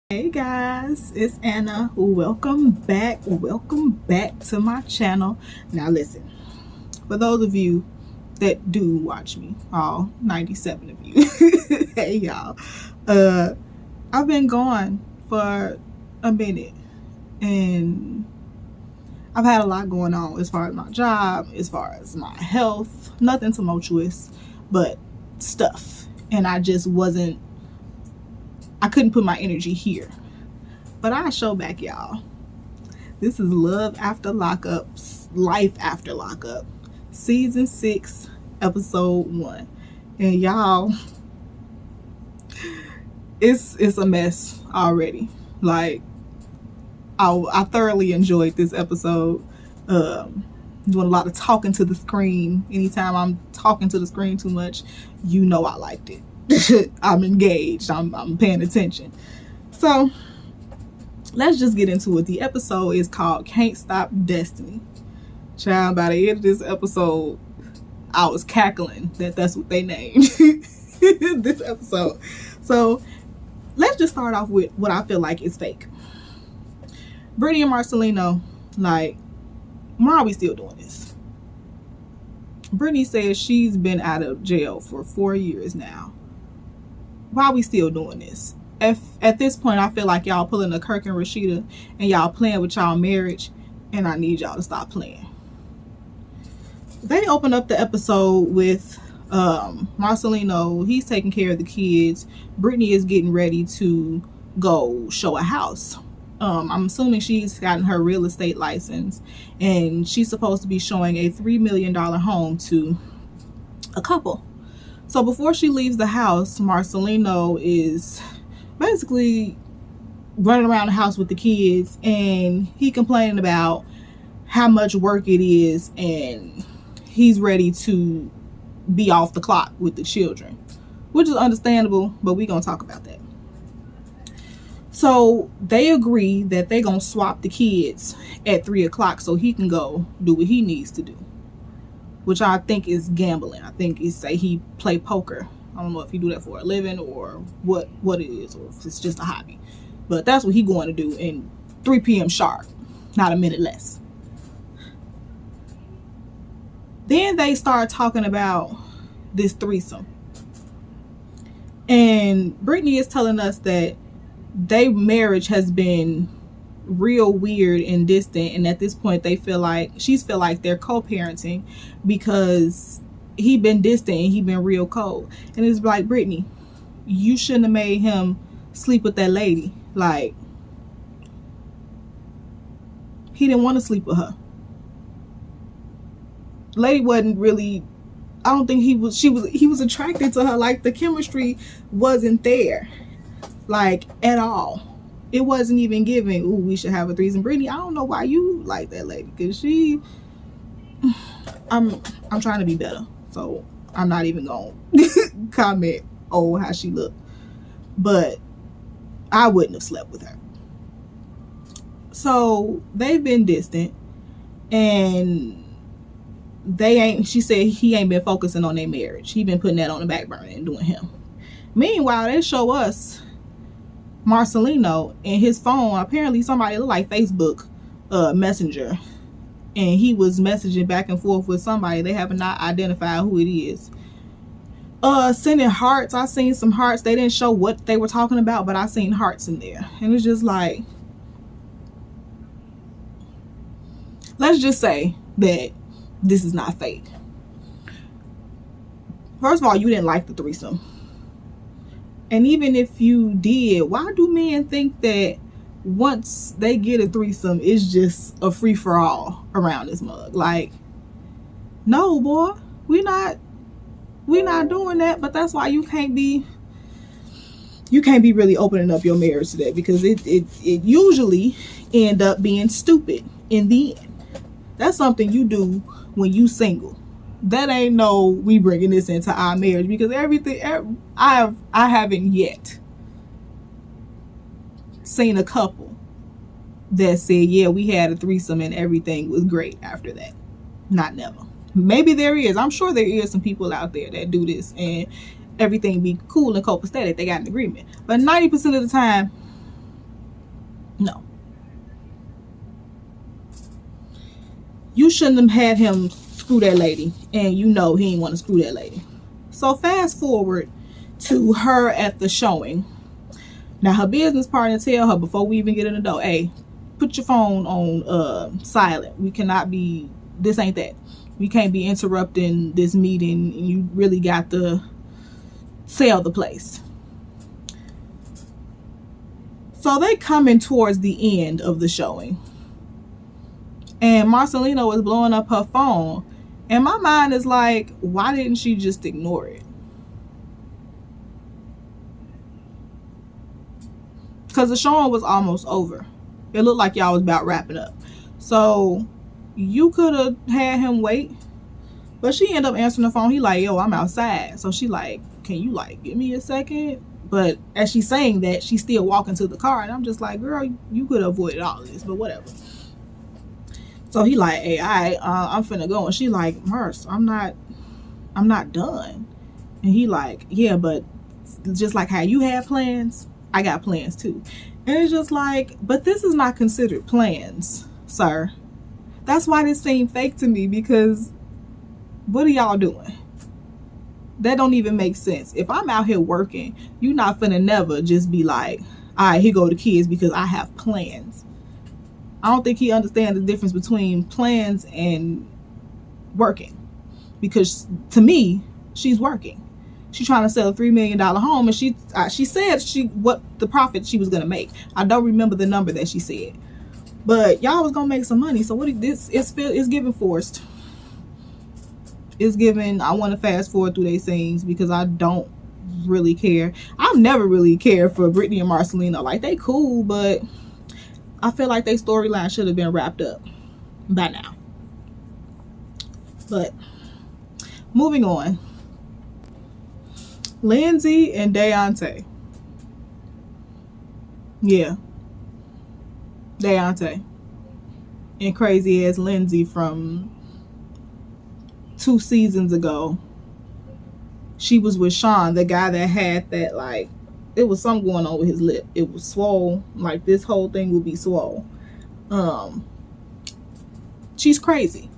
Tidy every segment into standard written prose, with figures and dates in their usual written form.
Hey guys, it's Anna. Welcome back to my channel. Now listen, for those of you that do watch me, all 97 of you, hey y'all, I've been gone for a minute and I've had a lot going on as far as my job, as far as my health. Nothing tumultuous, but stuff, and I couldn't put my energy here. But I'll show back, y'all. This is Love After Lockup, Life After Lockup, Season 6, Episode 1. And y'all, it's a mess already. Like, I thoroughly enjoyed this episode. Doing a lot of talking to the screen. Anytime I'm talking to the screen too much, you know I liked it. I'm engaged. I'm paying attention. So let's just get into it. The episode is called Can't Stop Destiny. Child, by the end of this episode, I was cackling that's what they named this episode. So let's just start off with what I feel like is fake. Brittany and Marcelino, like, why are we still doing this? Brittany says she's been out of jail for 4 years now. Why are we still doing this? At this point, I feel like y'all pulling a Kirk and Rashida and y'all playing with y'all marriage, and I need y'all to stop playing. They open up the episode with Marcelino. He's taking care of the kids. Brittany is getting ready to go show a house. I'm assuming she's gotten her real estate license, and she's supposed to be showing a $3 million home to a couple. So before she leaves the house, Marcelino is basically running around the house with the kids, and he complaining about how much work it is, and he's ready to be off the clock with the children, which is understandable, but we're going to talk about that. So they agree that they're going to swap the kids at 3 o'clock so he can go do what he needs to do, which I think is gambling. I think he say he play poker. I don't know if he do that for a living or what it is, or if it's just a hobby. But that's what he going to do in 3 p.m. sharp, not a minute less. Then they start talking about this threesome. And Brittany is telling us that their marriage has been real weird and distant, and at this point she feel like they're co-parenting because he been distant and he been real cold. And it's like, Brittany, you shouldn't have made him sleep with that lady. Like, he didn't want to sleep with her. Lady wasn't really, I don't think he was attracted to her. Like, the chemistry wasn't there, like, at all. It wasn't even giving, ooh, we should have a threesome. Brittany, I don't know why you like that lady, because I'm trying to be better, so I'm not even gonna comment on how she looked, but I wouldn't have slept with her. So they've been distant, and she said he ain't been focusing on their marriage. He been putting that on the back burner and doing him. Meanwhile, they show us Marcelino and his phone. Apparently somebody looked like Facebook Messenger, and he was messaging back and forth with somebody. They have not identified who it is. Sending hearts. I seen some hearts. They didn't show what they were talking about, but I seen hearts in there, and it's just like, let's just say that this is not fake. First of all, you didn't like the threesome. And even if you did, why do men think that once they get a threesome, it's just a free-for-all around this mug? Like, no, boy, we're not doing that. But that's why you can't be really opening up your marriage to that, because it usually end up being stupid in the end. That's something you do when you single. That ain't no, we bringing this into our marriage, because I haven't yet seen a couple that said, yeah, we had a threesome and everything was great after that. Not never. Maybe there is. I'm sure there is some people out there that do this and everything be cool and copacetic. They got an agreement. But 90% of the time, You shouldn't have had him screw that lady, and you know he ain't want to screw that lady. So fast forward to her at the showing. Now her business partner tell her before we even get in the door, hey, put your phone on silent. We cannot be, this ain't that. We can't be interrupting this meeting, and you really got to sell the place. So they coming towards the end of the showing, and Marcelino is blowing up her phone, and my mind is like, why didn't she just ignore it? Because the showing was almost over. It looked like y'all was about wrapping up. So you could have had him wait. But she ended up answering the phone. He like, yo, I'm outside. So she like, can you like give me a second? But as she's saying that, she's still walking to the car. And I'm just like, girl, you could have avoided all of this, but whatever. So he like, hey, I'm finna go. And she like, Merce, I'm not done. And he like, yeah, but just like how you had plans, I got plans too. And it's just like, but this is not considered plans, sir. That's why this seemed fake to me, because what are y'all doing? That don't even make sense. If I'm out here working, you not finna never just be like, all right, here go the kids because I have plans. I don't think he understands the difference between plans and working. Because to me, she's working. She's trying to sell a $3 million home, and she said what the profit she was gonna make. I don't remember the number that she said, but y'all was gonna make some money. So what this is giving forced. It's giving. I want to fast forward through their scenes because I don't really care. I've never really cared for Brittany and Marcelino. Like, they cool, but I feel like their storyline should have been wrapped up by now. But moving on. Lindsay and Deontay. Yeah. Deontay. And crazy ass Lindsay from 2 seasons ago. She was with Sean, the guy that had that, like, it was something going on with his lip. It was swole. Like, this whole thing would be swole. She's crazy.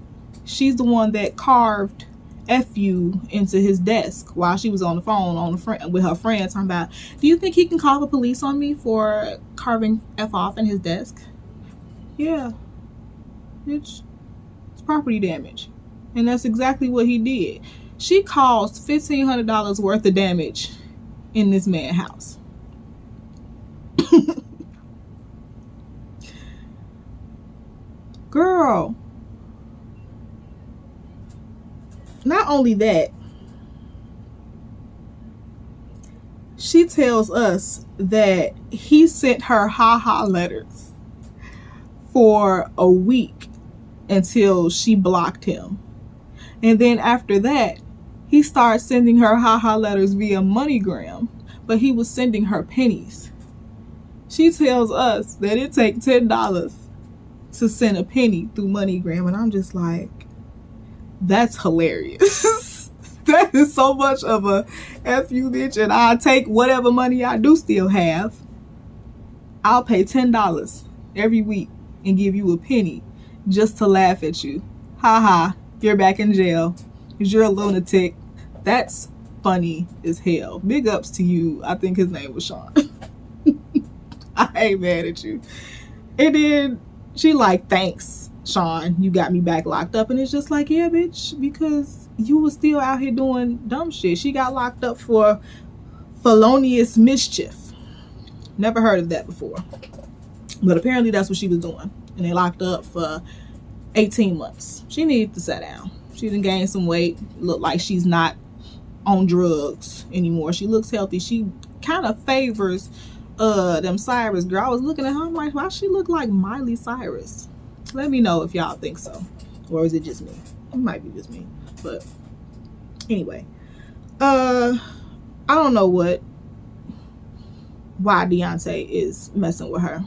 She's the one that carved FU into his desk while she was on the phone with her friend talking about, do you think he can call the police on me for carving F off in his desk? Yeah. It's property damage. And that's exactly what he did. She caused $1,500 worth of damage in this man's house. Girl. Not only that, she tells us that he sent her ha-ha letters for a week until she blocked him. And then after that, he started sending her ha-ha letters via MoneyGram, but he was sending her pennies. She tells us that it takes $10 to send a penny through MoneyGram, and I'm just like, that's hilarious. That is so much of a F you, bitch, and I'll take whatever money I do still have. I'll pay $10 every week and give you a penny just to laugh at you. Ha ha, you're back in jail because you're a lunatic. That's funny as hell. Big ups to you. I think his name was Sean. I ain't mad at you. And then she like, thanks, Sean, you got me back locked up. And it's just like, yeah, bitch, because you was still out here doing dumb shit. She got locked up for felonious mischief. Never heard of that before. But apparently that's what she was doing. And they locked her up for 18 months. She needs to sit down. She done gained some weight. Look like she's not on drugs anymore. She looks healthy. She kind of favors them Cyrus girl. I was looking at her, I'm like, why she look like Miley Cyrus? Let me know if y'all think so. Or is it just me? It might be just me. But anyway. I don't know why Deontay is messing with her.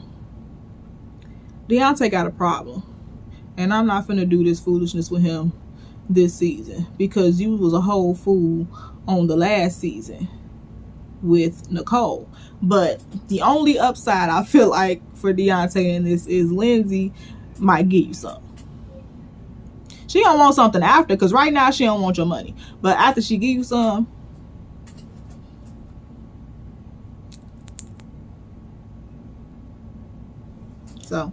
Deontay got a problem. And I'm not finna do this foolishness with him this season. Because you was a whole fool on the last season with Nicole. But the only upside I feel like for Deontay in this is Lindsay might give you something. She don't want something after, because right now she don't want your money. But after she give you some, so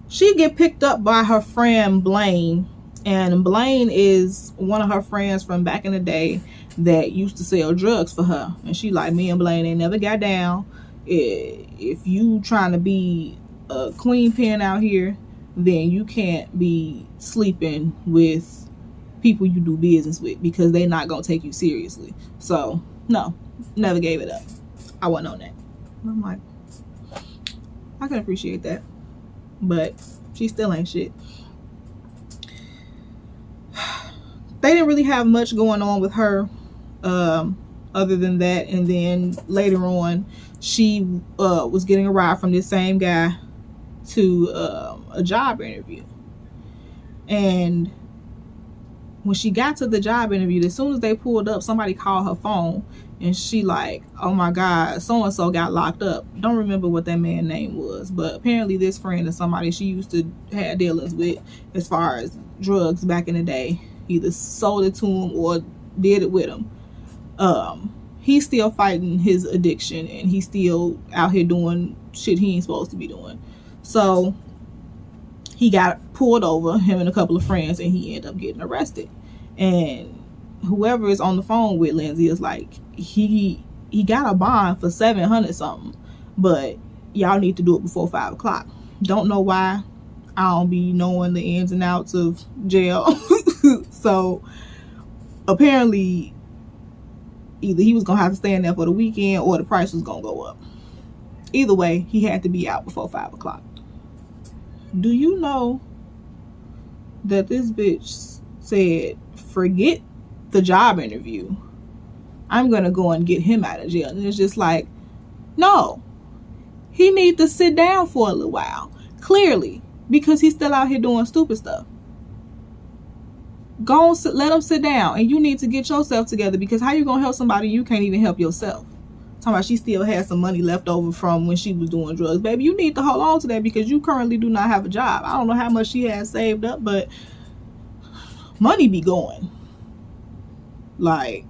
she get picked up by her friend Blaine, and Blaine is one of her friends from back in the day that used to sell drugs for her. And she like, me and Blaine ain't never got down. If you trying to be a queen pin out here, then you can't be sleeping with people you do business with, because they not gonna take you seriously. So no, never gave it up. I wasn't on that. I'm like, I can appreciate that, but she still ain't shit. They didn't really have much going on with her other than that. And then later on, she was getting a ride from this same guy to a job interview. And when she got to the job interview, as soon as they pulled up, somebody called her phone, and she like, oh my God, so-and-so got locked up. Don't remember what that man's name was, but apparently this friend is somebody she used to have dealings with as far as drugs back in the day. Either sold it to him or did it with him. He's still fighting his addiction, and he's still out here doing shit he ain't supposed to be doing. So he got pulled over, him and a couple of friends, and he ended up getting arrested. And whoever is on the phone with Lindsay is like, he got a bond for $700 something, but y'all need to do it before 5 o'clock. Don't know why. I don't be knowing the ins and outs of jail. So apparently either he was gonna have to stay in there for the weekend, or the price was gonna go up. Either way, he had to be out before 5 o'clock. Do you know that this bitch said, forget the job interview, I'm gonna go and get him out of jail? And it's just like, no, he need to sit down for a little while, clearly, because he's still out here doing stupid stuff. Go on, let him sit down, and you need to get yourself together, because how you gonna help somebody you can't even help yourself? Talking about she still has some money left over from when she was doing drugs. Baby, you need to hold on to that, because you currently do not have a job. I don't know how much she has saved up, but money be going. Like,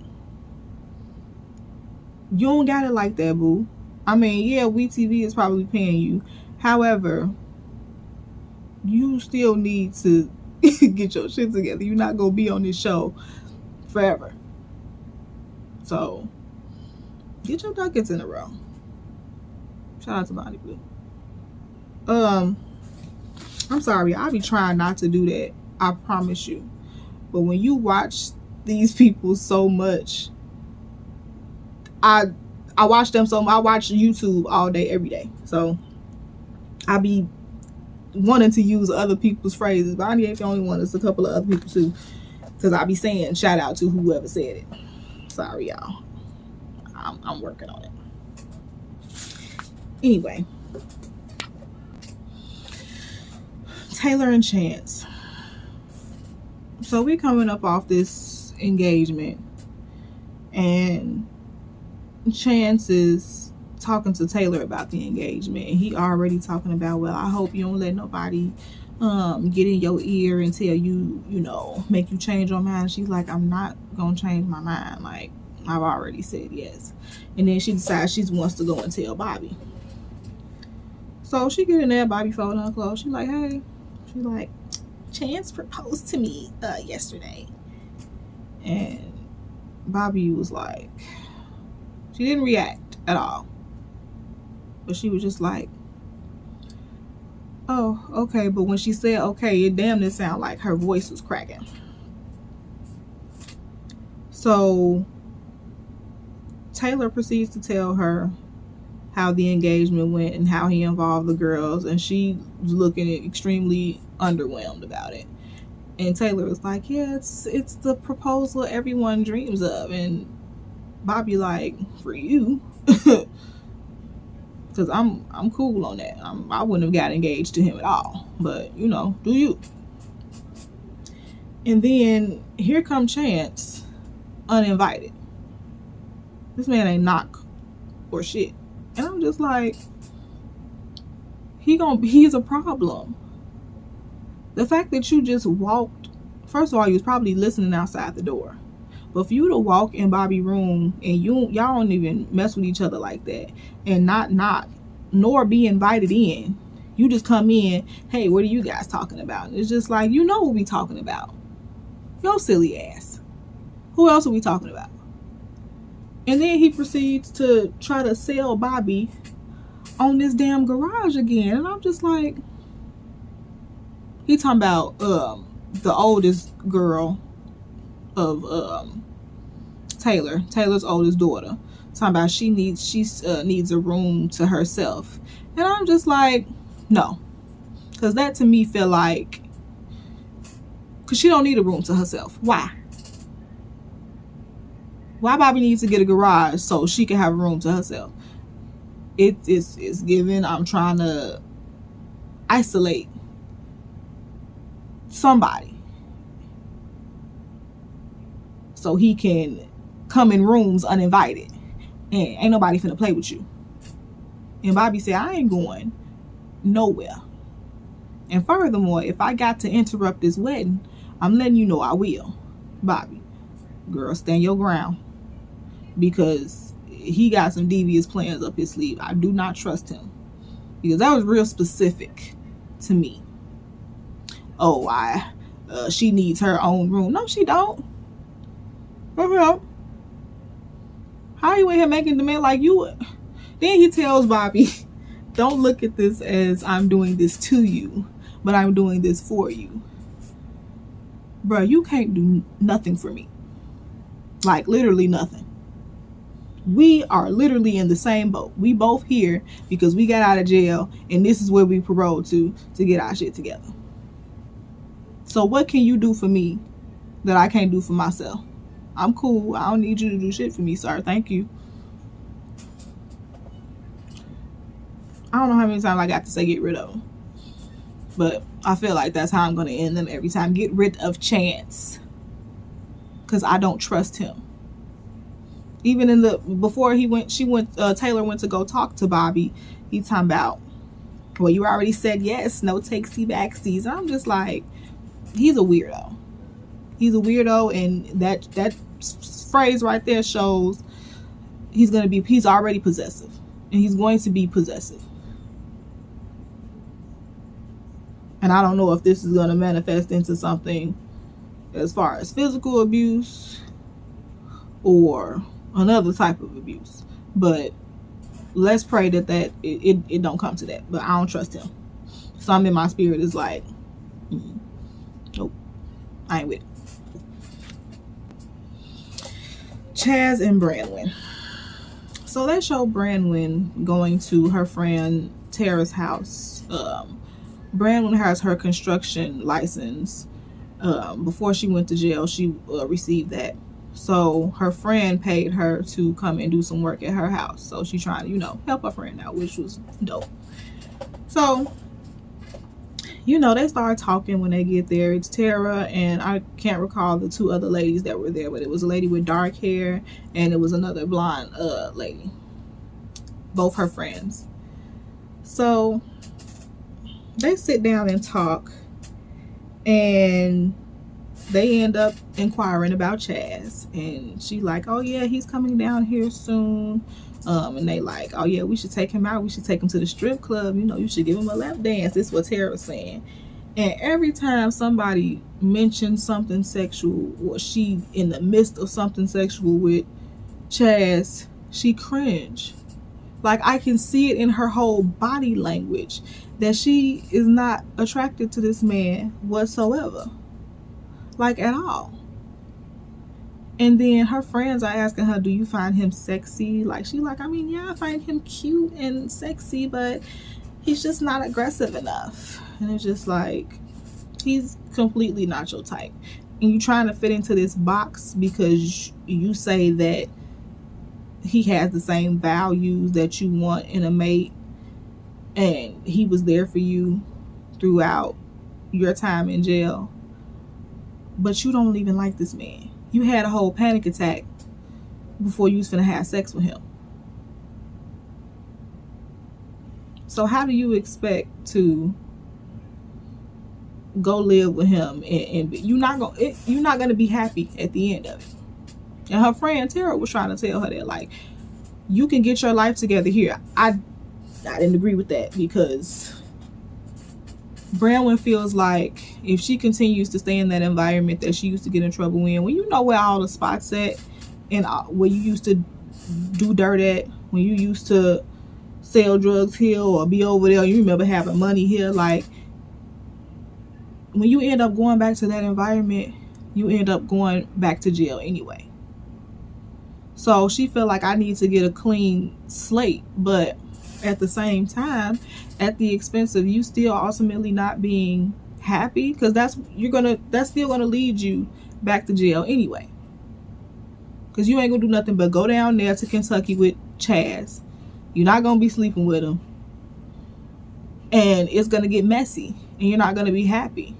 you don't got it like that, boo. I mean, yeah, WeTV is probably paying you. However, you still need to get your shit together. You're not gonna be on this show forever. So get your ducats in a row. Shout out to Bonnie Blue. I'm sorry, I be trying not to do that, I promise you. But when you watch these people so much, I watch them so much. I watch YouTube all day, every day. So I be wanting to use other people's phrases. Bonnie ain't the only one. There's a couple of other people too, because I be saying shout out to whoever said it. Sorry, y'all. I'm working on it. Anyway, Taylor and Chance. So we coming up off this engagement, and Chance is talking to Taylor about the engagement, and he already talking about, well, I hope you don't let nobody get in your ear and tell you, you know, make you change your mind. She's like, I'm not gonna change my mind. Like, I've already said yes. And then she decides she wants to go and tell Bobby. So she get in there, Bobby folding her clothes. She's like, hey. She's like, Chance proposed to me yesterday. And Bobby was like, she didn't react at all. But she was just like, oh, okay. But when she said okay, it damn near sounded like her voice was cracking. So Taylor proceeds to tell her how the engagement went and how he involved the girls, and she was looking extremely underwhelmed about it. And Taylor was like, yeah, it's the proposal everyone dreams of. And Bobby like, for you, because I'm cool on that. I wouldn't have got engaged to him at all, but you know, do you. And then here come Chance, uninvited. This man ain't knock or shit. And I'm just like, he's a problem. The fact that you just walked, first of all, you was probably listening outside the door. But for you to walk in Bobby's room and y'all don't even mess with each other like that and not knock nor be invited in, you just come in, hey, what are you guys talking about? And it's just like, you know what we talking about. Yo silly ass. Who else are we talking about? And then he proceeds to try to sell Bobby on this damn garage again. And I'm just like, he talking about the oldest girl of Taylor's oldest daughter, talking about she needs a room to herself. And I'm just like, no, because that to me feel like, because she don't need a room to herself. Why Bobby needs to get a garage so she can have a room to herself? It's given I'm trying to isolate somebody so he can come in rooms uninvited and ain't nobody finna play with you. And Bobby said, I ain't going nowhere. And furthermore, if I got to interrupt this wedding, I'm letting you know I will. Bobby, girl, stand your ground, because he got some devious plans up his sleeve. I do not trust him, because that was real specific to me. Oh, she needs her own room. No, she don't. How you in here making demand like you would? Then he tells Bobby, don't look at this as I'm doing this to you, but I'm doing this for you. Bro, you can't do nothing for me. Like, literally nothing. We are literally in the same boat. We both here because we got out of jail, and this is where we paroled to get our shit together. So what can you do for me that I can't do for myself? I'm cool. I don't need you to do shit for me, sir. Thank you. I don't know how many times I got to say get rid of them, but I feel like that's how I'm going to end them every time. Get rid of Chance, because I don't trust him. Even in before Taylor went to go talk to Bobby, he talking about, well, you already said yes, no takesy backsies. I'm just like, he's a weirdo. He's a weirdo, and that phrase right there shows he's already possessive, and he's going to be possessive. And I don't know if this is going to manifest into something as far as physical abuse or another type of abuse. But let's pray that it don't come to that. But I don't trust him. Something in my spirit is like, nope, I ain't with it. Chaz and Branwyn. So they show Branwyn going to her friend Tara's house. Branwyn has her construction license. Before she went to jail, she received that. So her friend paid her to come and do some work at her house. So she's trying to, help her friend out, which was dope. So, they start talking when they get there. It's Tara, and I can't recall the two other ladies that were there, but it was a lady with dark hair, and it was another blonde lady. Both her friends. So they sit down and talk, and they end up inquiring about Chaz, and she like, oh yeah, he's coming down here soon. And they like, oh yeah, we should take him out. We should take him to the strip club. You should give him a lap dance. This is what Tara was saying. And every time somebody mentions something sexual, or she in the midst of something sexual with Chaz, she cringe. Like, I can see it in her whole body language that she is not attracted to this man whatsoever. Like, at all. And then her friends are asking her, do you find him sexy? Like, she like, yeah, I find him cute and sexy, but he's just not aggressive enough. And it's just like, he's completely not your type. And you trying to fit into this box because you say that he has the same values that you want in a mate, and he was there for you throughout your time in jail, but you don't even like this man. You had a whole panic attack before you was finna have sex with him. So how do you expect to go live with him, and you're not gonna be happy at the end of it. And her friend Tara was trying to tell her that, like, you can get your life together here. I didn't agree with that, because Branwen feels like if she continues to stay in that environment that she used to get in trouble in, when you know where all the spots at, and where you used to do dirt at, when you used to sell drugs here or be over there, you remember having money here, like, when you end up going back to that environment, you end up going back to jail anyway. So she felt like, I need to get a clean slate, but at the same time, at the expense of you still ultimately not being happy, because that's still gonna lead you back to jail anyway. Because you ain't gonna do nothing but go down there to Kentucky with Chaz. You're not gonna be sleeping with him, and it's gonna get messy, and you're not gonna be happy.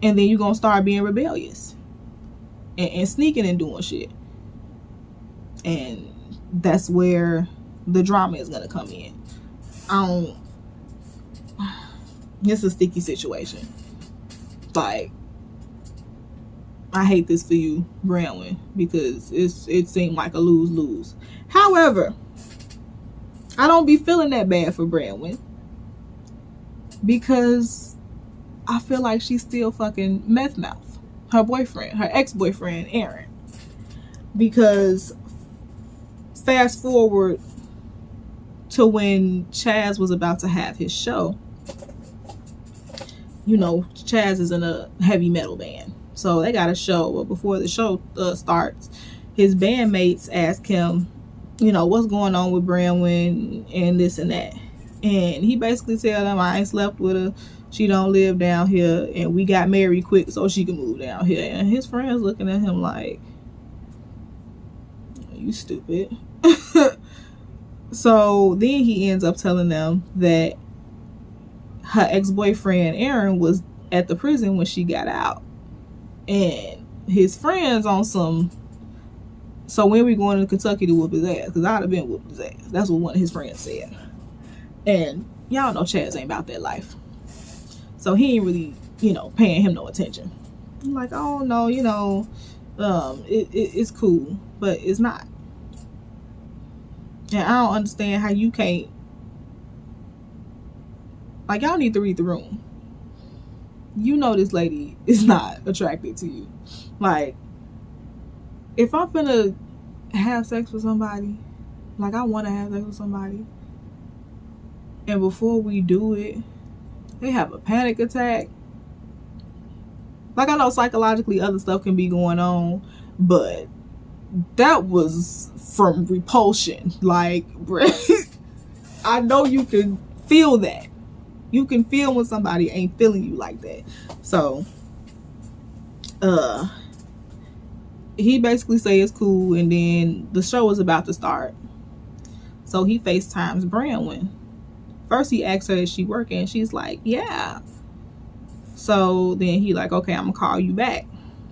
And then you're gonna start being rebellious and sneaking and doing shit. And that's where the drama is gonna come in. It's a sticky situation. Like, I hate this for you, Branwen, because it seemed like a lose-lose. However, I don't be feeling that bad for Branwen, because I feel like she's still fucking meth mouth her boyfriend, her ex-boyfriend Aaron. Because fast forward to when Chaz was about to have his show, you know, Chaz is in a heavy metal band, so they got a show. But before the show starts, his bandmates ask him, you know, what's going on with Branwen and this and that. And he basically tell them, I ain't slept with her, she don't live down here, and we got married quick so she can move down here. And his friends looking at him like, you stupid. So then he ends up telling them that her ex-boyfriend Aaron was at the prison when she got out, and his friends on some, so when we going to Kentucky to whoop his ass, because I'd have been whooping his ass. That's what one of his friends said. And y'all know Chaz ain't about that life, so he ain't really, you know, paying him no attention. I'm like, oh no, you know, it's cool, but it's not. And I don't understand how you can't, like, y'all need to read the room. You know this lady is not attracted to you. Like, if I'm finna have sex with somebody, like, I want to have sex with somebody, and before we do it, they have a panic attack. Like, I know psychologically other stuff can be going on, but that was from repulsion. Like, I know you can feel that. You can feel when somebody ain't feeling you like that. So, he basically say it's cool, and then the show is about to start. So he FaceTimes Branwen. First he asks her, is she working? She's like, yeah. So then he like, okay, I'm gonna call you back.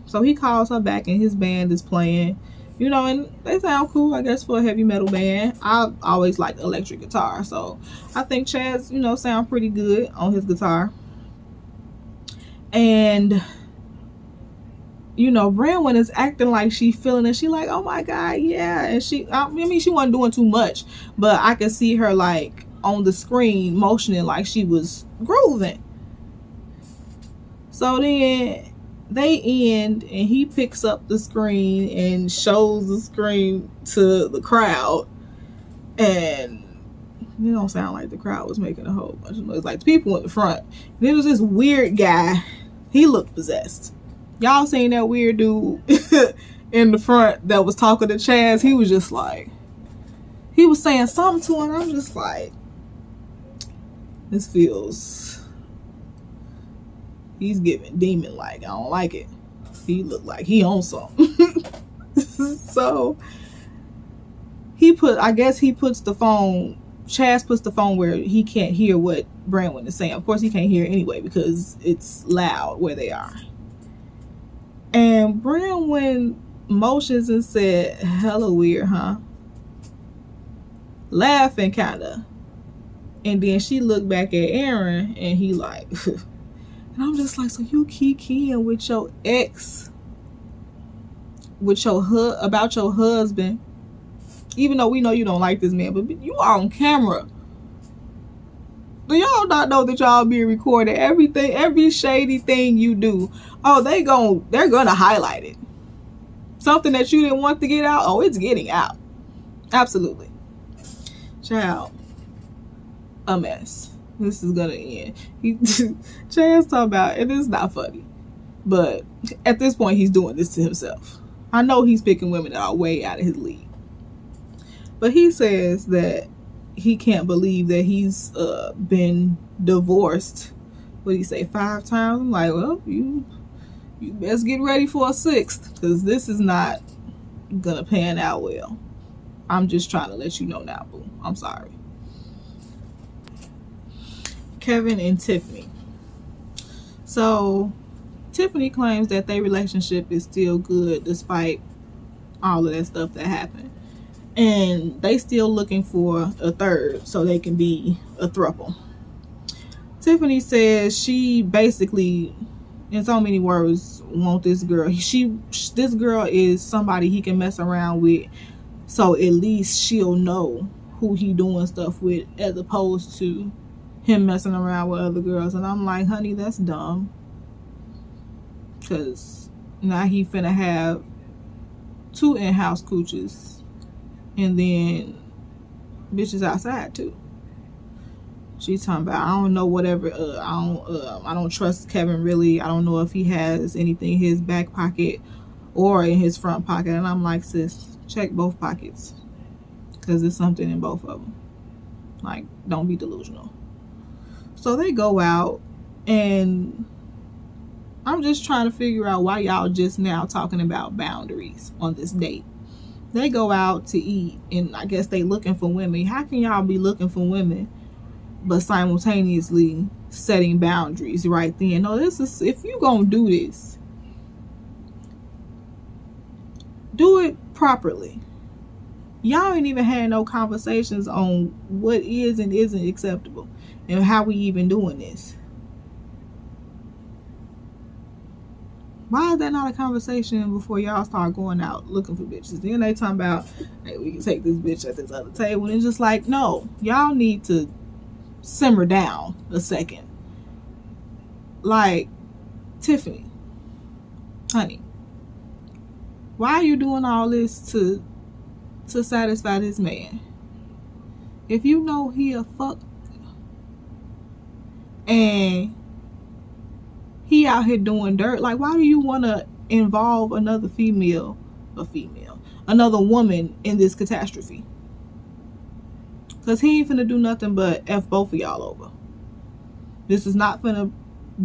So he calls her back, and his band is playing, you know, and they sound cool, I guess, for a heavy metal band. I always like electric guitar, so I think Chaz, you know, sound pretty good on his guitar. And, you know, Branwen is acting like she feeling it. She like, oh my God, yeah. And she, I mean, she wasn't doing too much, but I could see her like on the screen motioning like she was grooving. So then they end, and he picks up the screen and shows the screen to the crowd, and it don't sound like the crowd was making a whole bunch of noise. Like, the people in the front, and there was this weird guy. He looked possessed. Y'all seen that weird dude in the front that was talking to Chaz? He was just like, he was saying something to him. I'm just like, this feels, he's giving demon like. I don't like it. He looked like he on something. So Chaz puts the phone where he can't hear what Branwen is saying. Of course he can't hear anyway because it's loud where they are. And Branwen motions and said, hella weird, huh? Laughing kinda. And then she looked back at Aaron, and he like, And I'm just like, so you kikiing with your ex, with your about your husband, even though we know you don't like this man, but you are on camera. Do y'all not know that y'all being recorded? Everything, every shady thing you do, oh, they're gonna highlight it. Something that you didn't want to get out, oh, it's getting out. Absolutely. Child, a mess. This is gonna end. Chad's talking about, and it's not funny, but at this point, he's doing this to himself. I know he's picking women that are way out of his league, but he says that he can't believe that he's been divorced. What did he say, 5 times? I'm like, well, you best get ready for a 6th, because this is not gonna pan out well. I'm just trying to let you know now, boo. I'm sorry. Kevin and Tiffany. So Tiffany claims that their relationship is still good despite all of that stuff that happened, and they still looking for a 3rd so they can be a throuple. Tiffany says she basically, in so many words, want this girl. This girl is somebody he can mess around with, so at least she'll know who he doing stuff with, as opposed to him messing around with other girls. And I'm like, honey, that's dumb, because now he finna have 2 in-house cooches, and then bitches outside too. She's talking about, I don't know, whatever. I don't trust Kevin really. I don't know if he has anything in his back pocket or in his front pocket. And I'm like, sis, check both pockets, because there's something in both of them. Like, don't be delusional. So they go out, and I'm just trying to figure out why y'all just now talking about boundaries on this date. They go out to eat, and I guess they looking for women. How can y'all be looking for women but simultaneously setting boundaries right then? No, this is, if you gonna do this, do it properly. Y'all ain't even had no conversations on what is and isn't acceptable and how we even doing this. Why is that not a conversation before y'all start going out looking for bitches? Then they talking about, hey, we can take this bitch at this other table. And it's just like, no, y'all need to simmer down a second. Like, Tiffany, honey, why are you doing all this to satisfy this man? If you know he a fuck and he out here doing dirt, like, why do you want to involve another another woman in this catastrophe? Because he ain't finna do nothing but F both of y'all over. This is not finna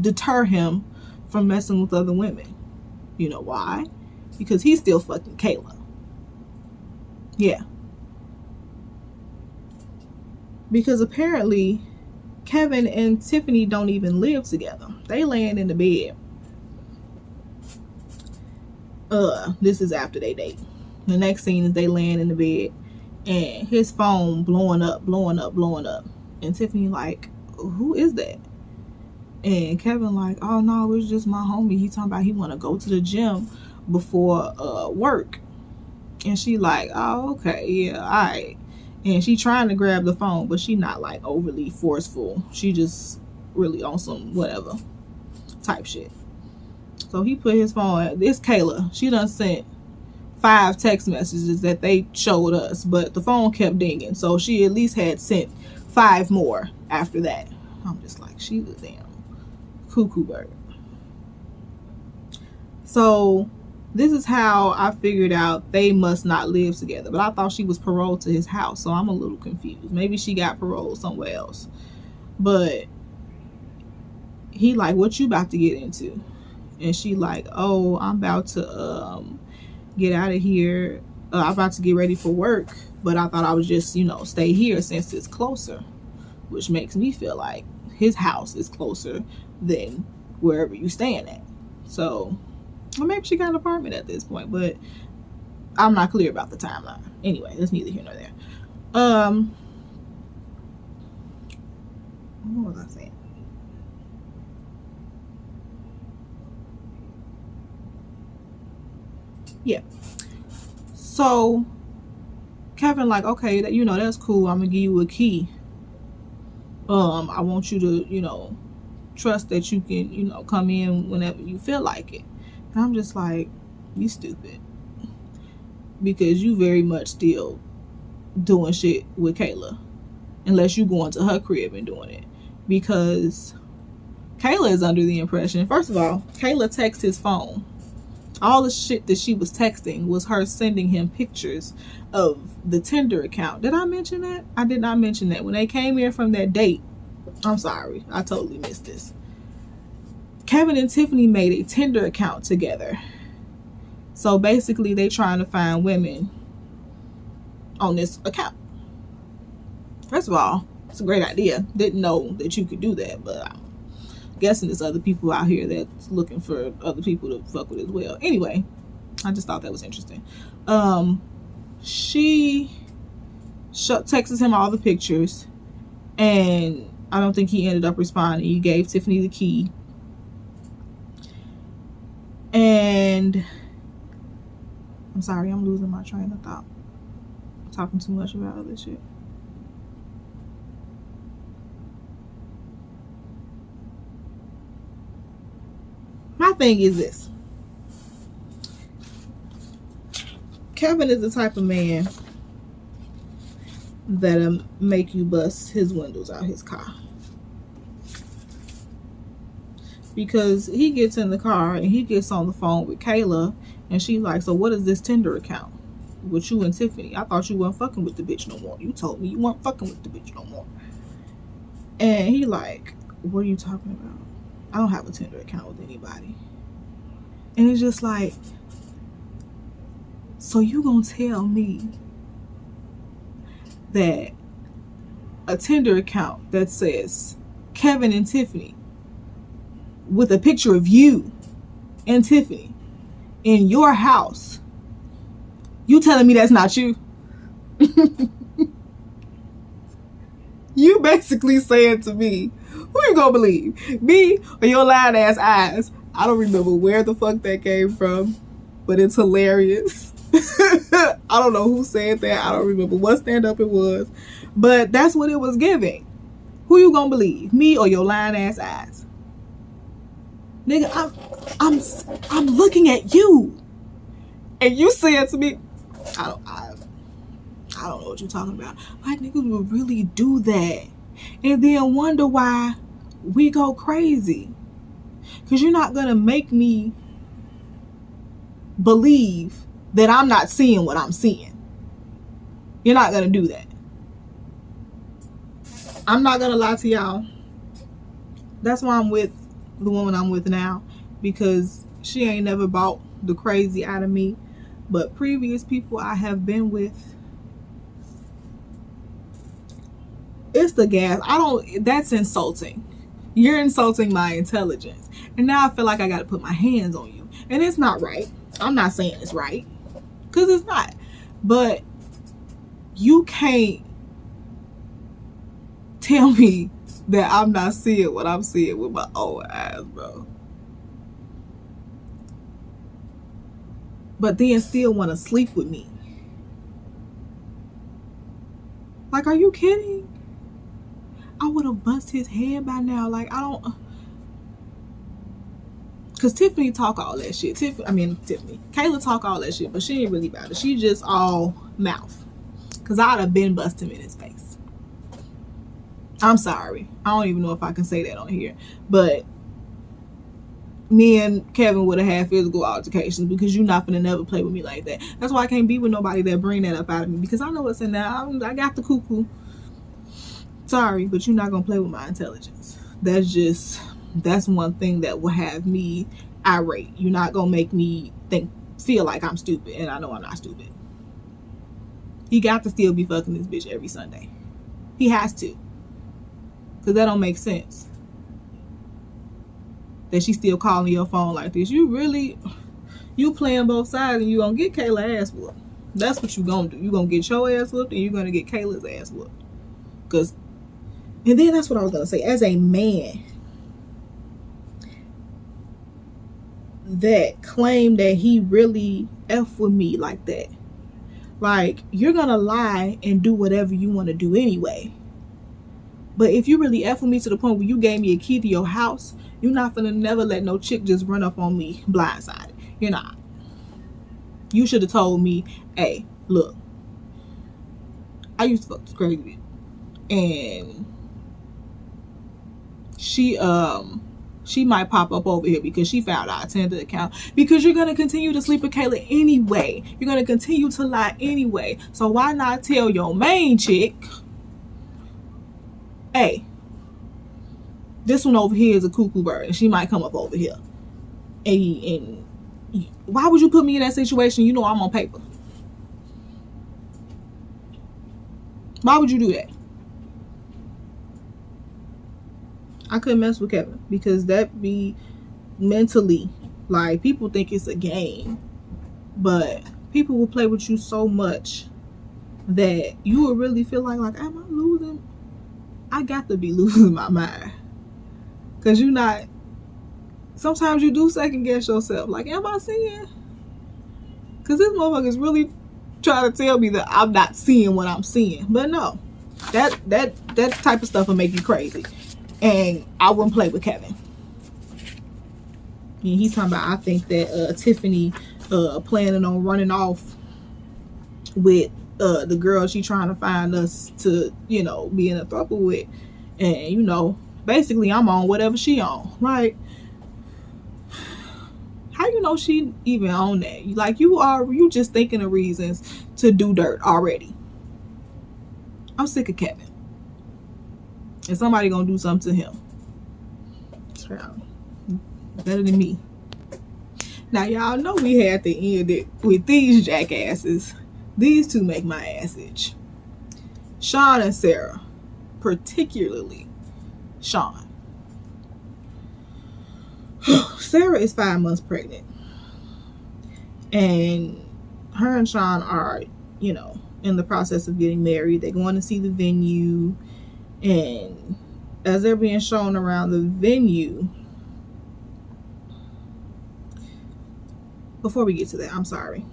deter him from messing with other women. You know why? Because he's still fucking Kayla. Yeah. Because apparently Kevin and Tiffany don't even live together. They laying in the bed. This is after they date. The next scene is they laying in the bed, and his phone blowing up. And Tiffany like, who is that? And Kevin like, oh no, it's just my homie. He talking about he want to go to the gym before work. And she like, oh, okay, yeah, all right. And she trying to grab the phone, but she not like overly forceful. She just really on some whatever type shit. So he put his phone, this Kayla, she done sent 5 text messages that they showed us, but the phone kept dinging. So she at least had sent 5 more after that. I'm just like, she's a damn cuckoo bird. So this is how I figured out they must not live together. But I thought she was paroled to his house, so I'm a little confused. Maybe she got paroled somewhere else. But he like, what you about to get into? And she like, oh, I'm about to get out of here. I'm about to get ready for work. But I thought I would just, stay here since it's closer. Which makes me feel like his house is closer than wherever you staying at. So, well, maybe she got an apartment at this point, but I'm not clear about the timeline. Anyway, that's neither here nor there. What was I saying? Yeah. So Kevin like, okay, that, that's cool. I'm gonna give you a key. I want you to, trust that you can, come in whenever you feel like it. And I'm just like, you stupid. Because you very much still doing shit with Kayla. Unless you go into her crib and doing it. Because Kayla is under the impression, first of all, Kayla texted his phone. All the shit that she was texting was her sending him pictures of the Tinder account. Did I mention that? I did not mention that. When they came here from that date, I'm sorry, I totally missed this. Kevin and Tiffany made a Tinder account together. So basically, they trying to find women on this account. First of all, it's a great idea. Didn't know that you could do that, but I'm guessing there's other people out here that's looking for other people to fuck with as well. Anyway, I just thought that was interesting. She texts him all the pictures, and I don't think he ended up responding. He gave Tiffany the key. And I'm sorry, I'm losing my train of thought. I'm talking too much about other shit. My thing is this. Kevin is the type of man that'll make you bust his windows out his car. Because he gets in the car and he gets on the phone with Kayla, and she's like, so what is this Tinder account with you and Tiffany? I thought you weren't fucking with the bitch no more. You told me you weren't fucking with the bitch no more. And he like, what are you talking about? I don't have a Tinder account with anybody. And it's just like, so you gonna tell me that a Tinder account that says Kevin and Tiffany with a picture of you and Tiffany in your house, you telling me that's not you? You basically saying to me, who you gonna believe? Me or your lying ass eyes? I don't remember where the fuck that came from, but it's hilarious. I don't know who said that. I don't remember what stand-up it was, but that's what it was giving. Who you gonna believe? Me or your lying ass eyes? Nigga, I'm looking at you, and you said to me, I don't know what you're talking about. Like, niggas would really do that, and then wonder why we go crazy. Cause you're not gonna make me believe that I'm not seeing what I'm seeing. You're not gonna do that. I'm not gonna lie to y'all. That's why I'm with the woman I'm with now, because she ain't never bought the crazy out of me. But previous people I have been with, it's the gas. That's insulting. You're insulting my intelligence. And now I feel like I gotta put my hands on you. And it's not right. I'm not saying it's right, because it's not. But you can't tell me that I'm not seeing what I'm seeing with my own eyes, bro. But then still want to sleep with me. Like, are you kidding? I would have bust his head by now. Like, I don't... Because Tiffany talk all that shit. Tiffany. Kayla talk all that shit, but she ain't really about it. She just all mouth. Because I'd have been busting him in his face. I'm sorry. I don't even know if I can say that on here. But me and Kevin would have had physical altercations, because you're not gonna never play with me like that. That's why I can't be with nobody that bring that up out of me, because I know what's in there. I got the cuckoo. Sorry, but you're not gonna play with my intelligence. That's one thing that will have me irate. You're not gonna make me feel like I'm stupid, and I know I'm not stupid. He got to still be fucking this bitch every Sunday. He has to. Because that don't make sense. That she still calling your phone like this. You playing both sides, and you gonna get Kayla ass whooped. That's what you gonna do. You gonna get your ass whooped, and you're gonna get Kayla's ass whooped. And then that's what I was gonna say. As a man, that claim that he really F with me like that. Like, you're gonna lie and do whatever you want to do anyway. But if you really F with me to the point where you gave me a key to your house, you're not gonna never let no chick just run up on me blindsided. You're not. You should have told me, hey, look, I used to fuck this crazy, and she might pop up over here because she found our Tinder account. Because you're going to continue to sleep with Kayla anyway. You're going to continue to lie anyway. So why not tell your main chick, hey, this one over here is a cuckoo bird and she might come up over here. And why would you put me in that situation? You know I'm on paper. Why would you do that? I couldn't mess with Kevin because that be mentally, like, people think it's a game, but people will play with you so much that you will really feel like am I losing? I got to be losing my mind, because you're not. Sometimes you do second guess yourself, like, am I seeing? Because this motherfucker is really trying to tell me that I'm not seeing what I'm seeing. But no, that type of stuff will make you crazy. And I wouldn't play with Kevin. And he's talking about, I think that Tiffany planning on running off with the girl she trying to find us to, be in a throuple with. And, basically I'm on whatever she on, right? How you know she even on that? Like, you just thinking of reasons to do dirt already. I'm sick of Kevin. And somebody gonna do something to him. Better than me. Now y'all know we had to end it with these jackasses. These two make my ass itch. Sean and Sarah. Particularly Sean. Sarah is 5 months pregnant. And her and Sean are, in the process of getting married. They're going to see the venue. And as they're being shown around the venue, before we get to that, I'm sorry.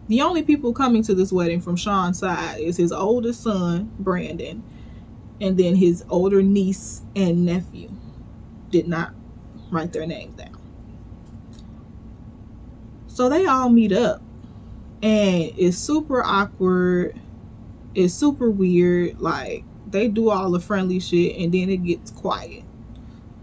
The only people coming to this wedding from Sean's side is his oldest son, Brandon, and then his older niece and nephew. Did not write their names down. So they all meet up, and it's super awkward. It's super weird. Like, they do all the friendly shit, and then it gets quiet.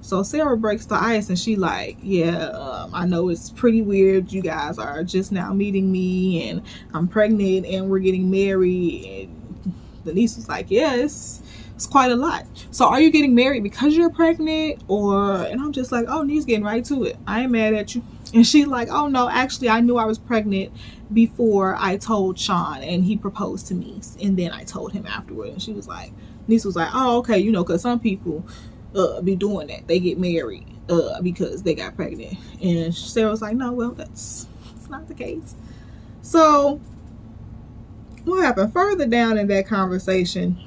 So Sarah breaks the ice, and she like, I know it's pretty weird. You guys are just now meeting me, and I'm pregnant, and we're getting married. And the niece was like, it's quite a lot. So are you getting married because you're pregnant? And I'm just like, oh, niece, getting right to it. I ain't mad at you. And she like, oh no, actually I knew I was pregnant before I told Sean, and he proposed to me, and then I told him afterward. And she was like, niece was like, oh, okay, because some people be doing that. They get married because they got pregnant. And Sarah was like, no, well, that's not the case. So what happened further down in that conversation,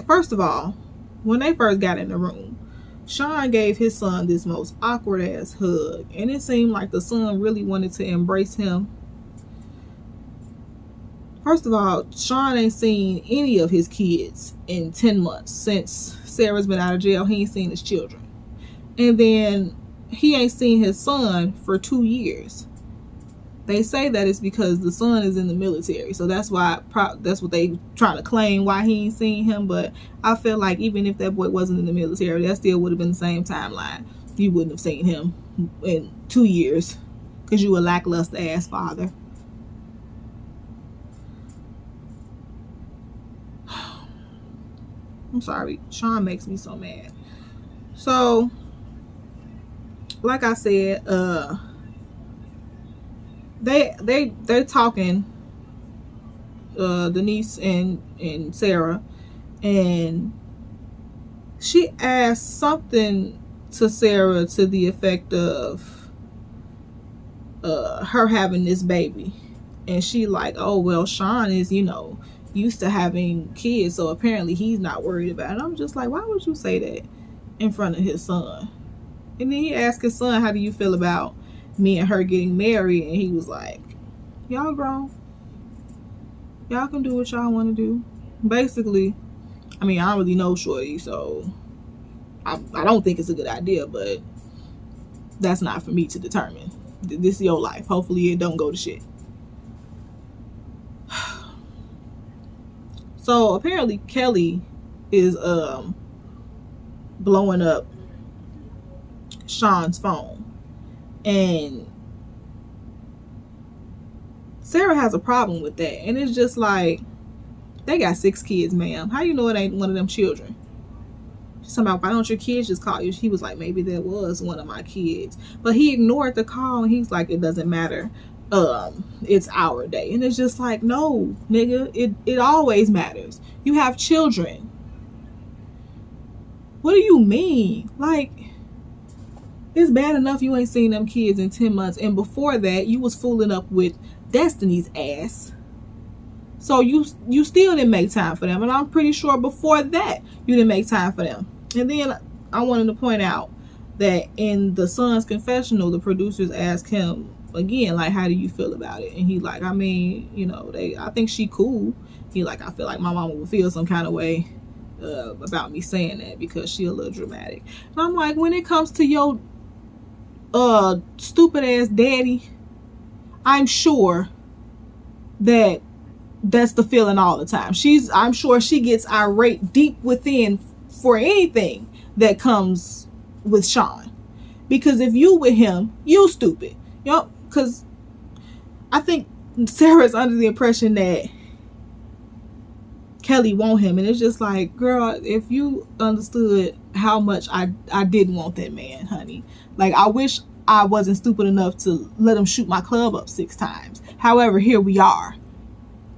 first of all, when they first got in the room, Sean gave his son this most awkward ass hug, and it seemed like the son really wanted to embrace him. First of all, Sean ain't seen any of his kids in 10 months. Since Sarah's been out of jail, he ain't seen his children. And then he ain't seen his son for 2 years. They say that it's because the son is in the military. So that's what they trying to claim why he ain't seen him. But I feel like even if that boy wasn't in the military, that still would have been the same timeline. You wouldn't have seen him in 2 years because you a lackluster ass father. I'm sorry. Sean makes me so mad. So, like I said, they're talking, Denise and Sarah, and she asked something to Sarah to the effect of her having this baby, and she like, oh well, Sean is used to having kids, so apparently he's not worried about it. I'm just like, why would you say that in front of his son? And then he asked his son, how do you feel about me and her getting married? And he was like, y'all grown. Y'all can do what y'all want to do. Basically, I mean, I don't really know Shorty, so I don't think it's a good idea, but that's not for me to determine. This is your life. Hopefully it don't go to shit. So apparently Kelly is blowing up Sean's phone, and Sarah has a problem with that. And it's just like, they got 6 kids, ma'am. How you know it ain't one of them children? She's talking about, why don't your kids just call you? He was like, maybe that was one of my kids. But he ignored the call, and he's like, it doesn't matter. It's our day. And it's just like, no, nigga, it always matters. You have children. What do you mean? Like, it's bad enough you ain't seen them kids in 10 months. And before that, you was fooling up with Destiny's ass. So you still didn't make time for them. And I'm pretty sure before that, you didn't make time for them. And then I wanted to point out that in the son's confessional, the producers asked him again, like, how do you feel about it? And he like, I mean, you know, I think she cool. He like, I feel like my mama would feel some kind of way about me saying that because she a little dramatic. And I'm like, when it comes to your stupid ass daddy, I'm sure that's the feeling all the time. I'm sure she gets irate deep within for anything that comes with Sean. Because if you with him, you stupid. You know, because I think Sarah's under the impression that Kelly want him. And it's just like, girl, if you understood how much I didn't want that man, honey. Like, I wish I wasn't stupid enough to let him shoot my club up 6 times. However, here we are.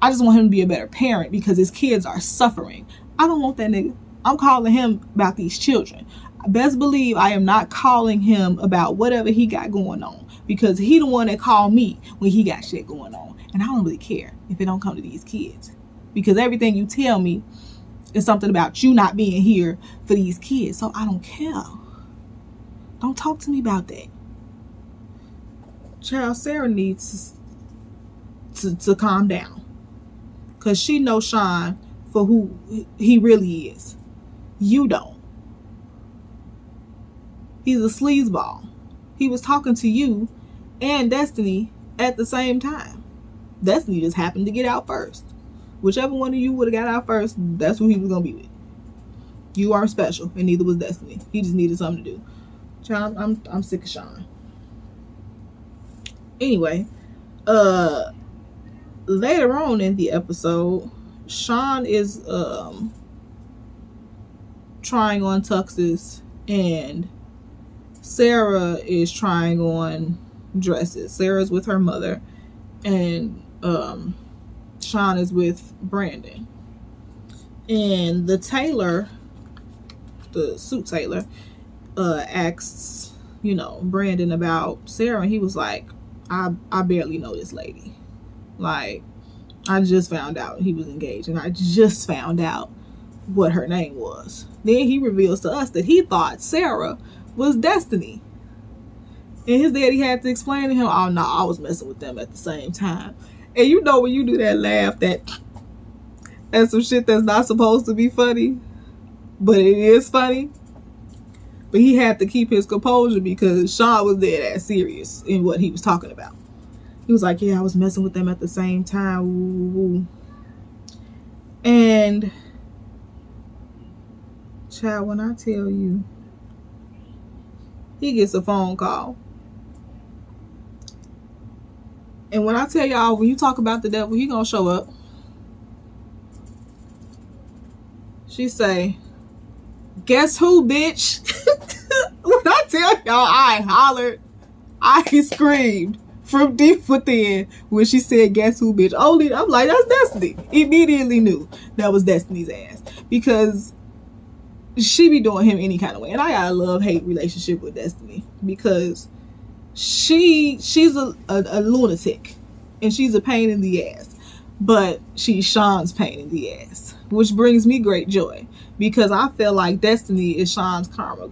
I just want him to be a better parent because his kids are suffering. I don't want that nigga. I'm calling him about these children. Best believe I am not calling him about whatever he got going on, because he the one that called me when he got shit going on. And I don't really care if it don't come to these kids, because everything you tell me is something about you not being here for these kids. So I don't care. Don't talk to me about that. Child, Sarah needs to calm down, because she knows Sean for who he really is. You don't. He's a sleazeball. He was talking to you and Destiny at the same time. Destiny just happened to get out first. Whichever one of you would have got out first, that's who he was going to be with. You aren't special, and neither was Destiny. He just needed something to do. Child, I'm sick of Sean. Anyway, later on in the episode, Sean is trying on tuxes, and Sarah is trying on dresses. Sarah's with her mother, and Sean is with Brandon. And the tailor, the suit tailor, asks, Brandon about Sarah, and he was like, I barely know this lady. Like, I just found out he was engaged, and I just found out what her name was. Then he reveals to us that he thought Sarah was Destiny. And his daddy had to explain to him, oh no, I was messing with them at the same time. And when you do that laugh, that's some shit that's not supposed to be funny, but it is funny. But he had to keep his composure because Sean was dead ass serious in what he was talking about. He was like, yeah, I was messing with them at the same time. Ooh. And child, when I tell you, he gets a phone call. And when I tell y'all, when you talk about the devil, he gonna show up. She say, guess who, bitch? When I tell y'all, I hollered, I screamed from deep within when she said, guess who, bitch? I'm like, that's Destiny. Immediately knew that was Destiny's ass, because she be doing him any kind of way. And I got a love-hate relationship with Destiny, because she's a lunatic, and she's a pain in the ass, but she's Sean's pain in the ass. which brings me great joy because I feel like Destiny is Sean's karma.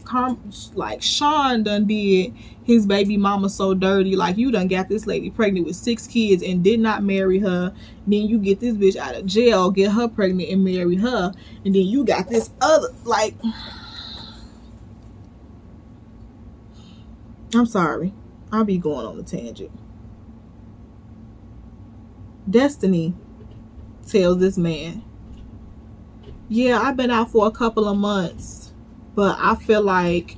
Like Sean done did his baby mama so dirty. Like, you done got this lady pregnant with 6 kids and did not marry her. Then you get this bitch out of jail, get her pregnant and marry her, and then you got this other, like, I'm sorry, I'll be going on a tangent. Destiny tells this man, yeah, I've been out for a couple of months, but I feel like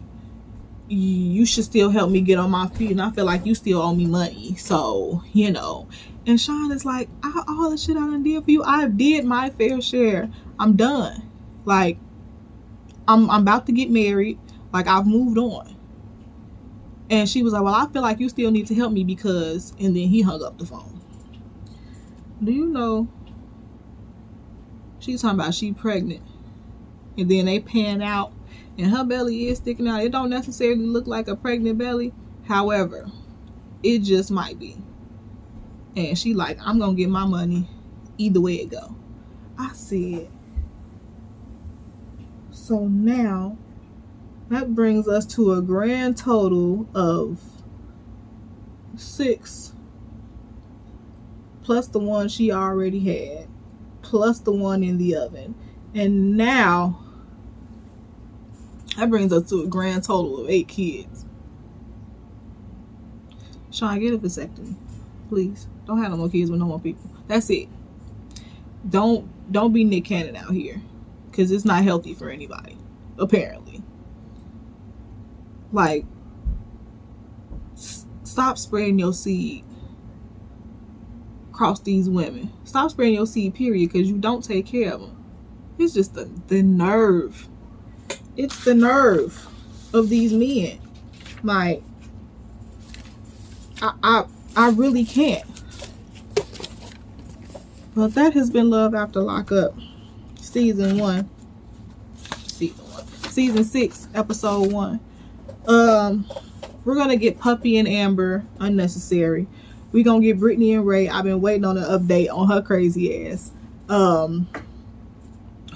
you should still help me get on my feet, and I feel like you still owe me money, so, you know. And Sean is like, all the shit I done did for you, I did my fair share. I'm done. Like, I'm about to get married. Like, I've moved on. And she was like, well, I feel like you still need to help me because, and then he hung up the phone. Do you know, she's talking about she pregnant, and then they pan out and her belly is sticking out. It don't necessarily look like a pregnant belly, however, it just might be. And she like, I'm gonna get my money either way it go. I said, so now that brings us to a grand total of 6, plus the one she already had, plus the one in the oven. And now that brings us to a grand total of 8 kids. Sean, get a vasectomy, please. Don't have no more kids with no more people. That's it. Don't be Nick Cannon out here, because it's not healthy for anybody, apparently. Like, stop spreading your seed across these women. Stop spreading your seed, period, because you don't take care of them. It's just the nerve. It's the nerve of these men. Like, I really can't. Well, that has been Love After Lockup, season 6, episode 1. We're gonna get Puppy and Amber unnecessary. We're gonna get Brittany and Ray. I've been waiting on an update on her crazy ass.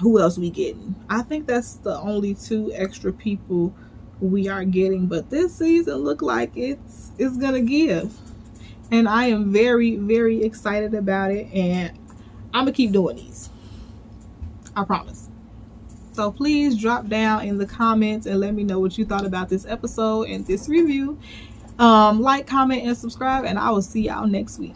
Who else we getting? I think that's the only 2 extra people we are getting, but this season look like it's gonna give, and I am very, very excited about it, and I'm gonna keep doing these, I promise. So please drop down in the comments and let me know what you thought about this episode and this review. Like, comment, and subscribe, and I will see y'all next week.